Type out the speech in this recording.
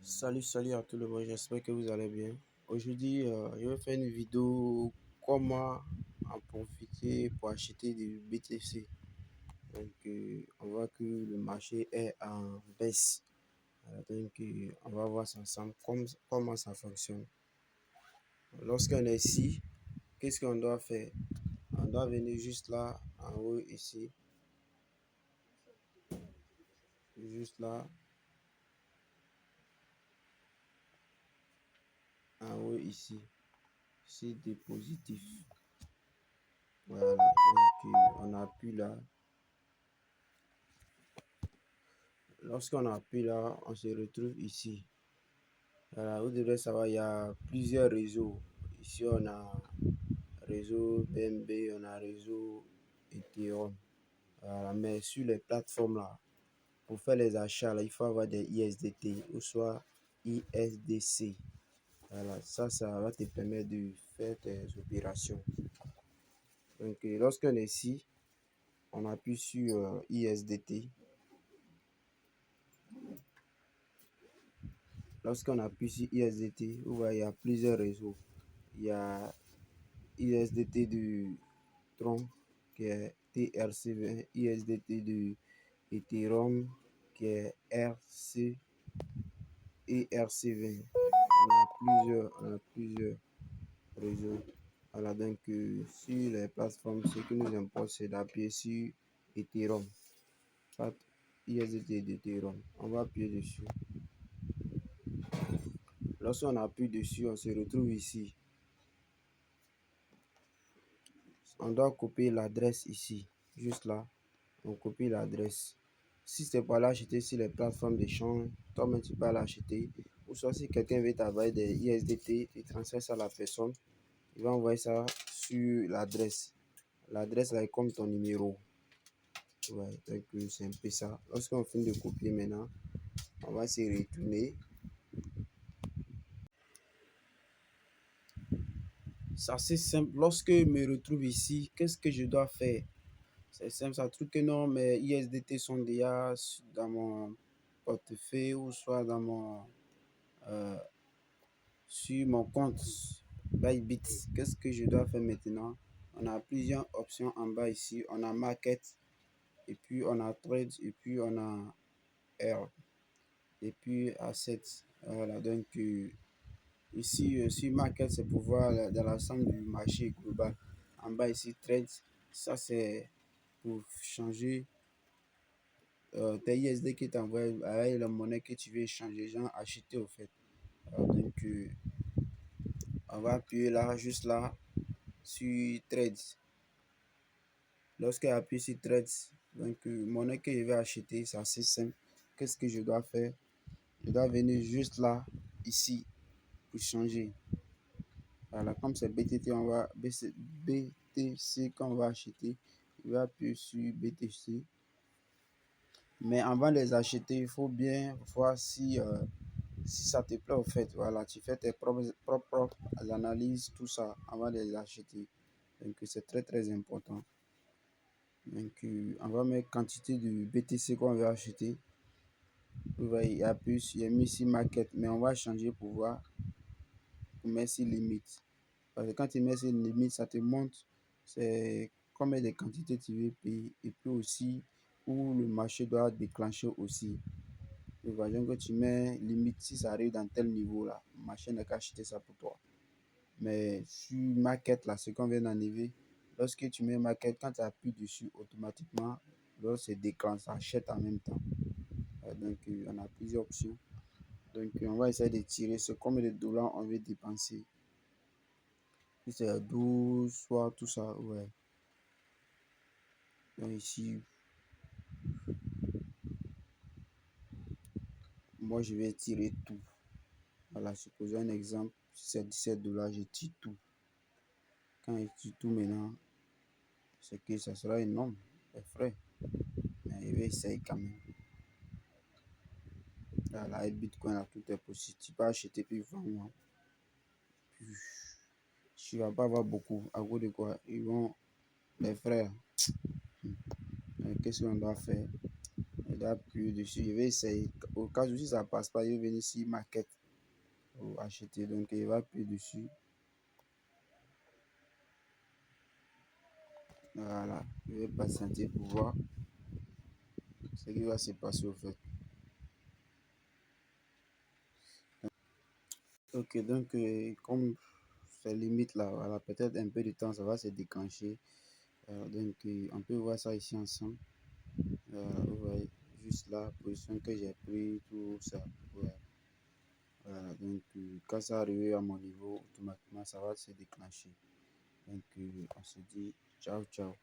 Salut à tout le monde, j'espère que vous allez bien. Aujourd'hui, je vais faire une vidéo comment en profiter pour acheter du BTC. On voit que le marché est en baisse. On va voir ça ensemble comment ça fonctionne. Lorsqu'on est ici, qu'est-ce qu'on doit faire? On doit venir juste là, en haut ici, juste là, en haut ici, c'est dispositif. Voilà, on appuie là. Lorsqu'on appuie là, on se retrouve ici. Voilà, vous devrez savoir, il y a plusieurs réseaux. Ici, on a réseau BNB, on a réseau Ethereum. Voilà, mais sur les plateformes là, pour faire les achats, là, il faut avoir des ISDT ou soit ISDC. Voilà, ça va te permettre de faire tes opérations. Donc, lorsqu'on est ici, on appuie sur ISDT. Lorsqu'on appuie sur ISDT, vous voyez, il y a plusieurs réseaux. Il y a ISDT du Tron qui est TRC20, ISDT du Ethereum qui est RC et RC20. On a plusieurs réseaux. Voilà, donc sur les plateformes, ce qui nous importe, c'est d'appuyer sur Ethereum. Soit ISDT d'Ethereum. On va appuyer dessus. Lorsqu'on appuie dessus, on se retrouve ici. On doit copier l'adresse ici, juste là. On copie l'adresse. Si c'est pas l'acheter sur les plateformes d'échange, toi-même tu peux l'acheter. Ou soit si quelqu'un veut t'envoyer des ISDT, tu transfères ça à la personne. Il va envoyer ça sur l'adresse. L'adresse là est comme ton numéro. Ouais, donc c'est un peu ça. Lorsqu'on finit de copier maintenant, on va se retourner. Ça c'est simple. Lorsque je me retrouve ici, qu'est-ce que je dois faire? C'est simple, ça trouve que non, mes ISDT sont déjà dans mon portefeuille ou soit dans euh, sur mon compte Bybit. Qu'est-ce que je dois faire maintenant? On a plusieurs options en bas ici. On a Market, et puis on a Trade, et puis on a R, et puis Asset. Voilà, donc ici, sur Market, c'est pour voir dans l'ensemble du marché global. En bas ici, Trade, ça c'est pour changer tes ISD qui t'envoient avec la monnaie que tu veux échanger, genre acheter au fait. Donc, on va appuyer là, juste là, sur Trade. Lorsque j'appuie sur Trade, donc monnaie que je vais acheter, c'est assez simple. Qu'est-ce que je dois faire? Je dois venir juste là, ici, pour changer. Voilà, comme c'est BTT, on va BTC qu'on va acheter. Je vais appuyer sur BTC. Mais avant de les acheter, il faut bien voir si ça te plaît, au fait. Voilà, tu fais tes propres analyses, tout ça, avant de les acheter. Donc, c'est très important. Donc, on va mettre quantité de BTC qu'on veut acheter. Vous voyez, il y a mis ici market, mais on va changer pour voir, pour mettre ici limite. Parce que quand tu mets ici limite, ça te montre c'est combien de quantités tu veux payer et puis aussi où le marché doit déclencher aussi. Voyons que tu mets limite si ça arrive dans tel niveau là, le marché n'a qu'à acheter ça pour toi. Mais sur market là, ce qu'on vient d'enlever, lorsque tu mets market, quand tu appuies dessus, automatiquement, lorsque c'est déclenche, ça achète en même temps. Donc, on a plusieurs options. Donc, on va essayer de tirer ce combien de dollars on veut dépenser. Si c'est 12, soit tout ça, ouais. Donc, ici, moi, je vais tirer tout. Voilà, supposons un exemple, si c'est 17 dollars, je tire tout. Quand je tire tout maintenant, c'est que ça sera énorme, les frais. Mais je vais essayer quand même. Là, Bitcoin, là, tout est possible. Tu peux acheter puis vendre. Puis, tu vas pas avoir beaucoup. À cause de quoi? Les frais. Qu'est-ce qu'on doit faire? appuyer dessus. Je vais essayer. Au cas où si ça passe pas, je vais venir sur Market pour acheter. Donc, il va appuyer dessus. Voilà. Je vais patienter pour voir ce qui va se passer au fait. Ok, donc, comme c'est limite là, voilà, peut-être un peu de temps, ça va se déclencher. Donc, on peut voir ça ici ensemble. Vous voyez, juste la position que j'ai pris, tout ça. Ouais. Voilà, donc quand ça arrive à mon niveau, automatiquement ça va se déclencher. Donc on se dit ciao ciao.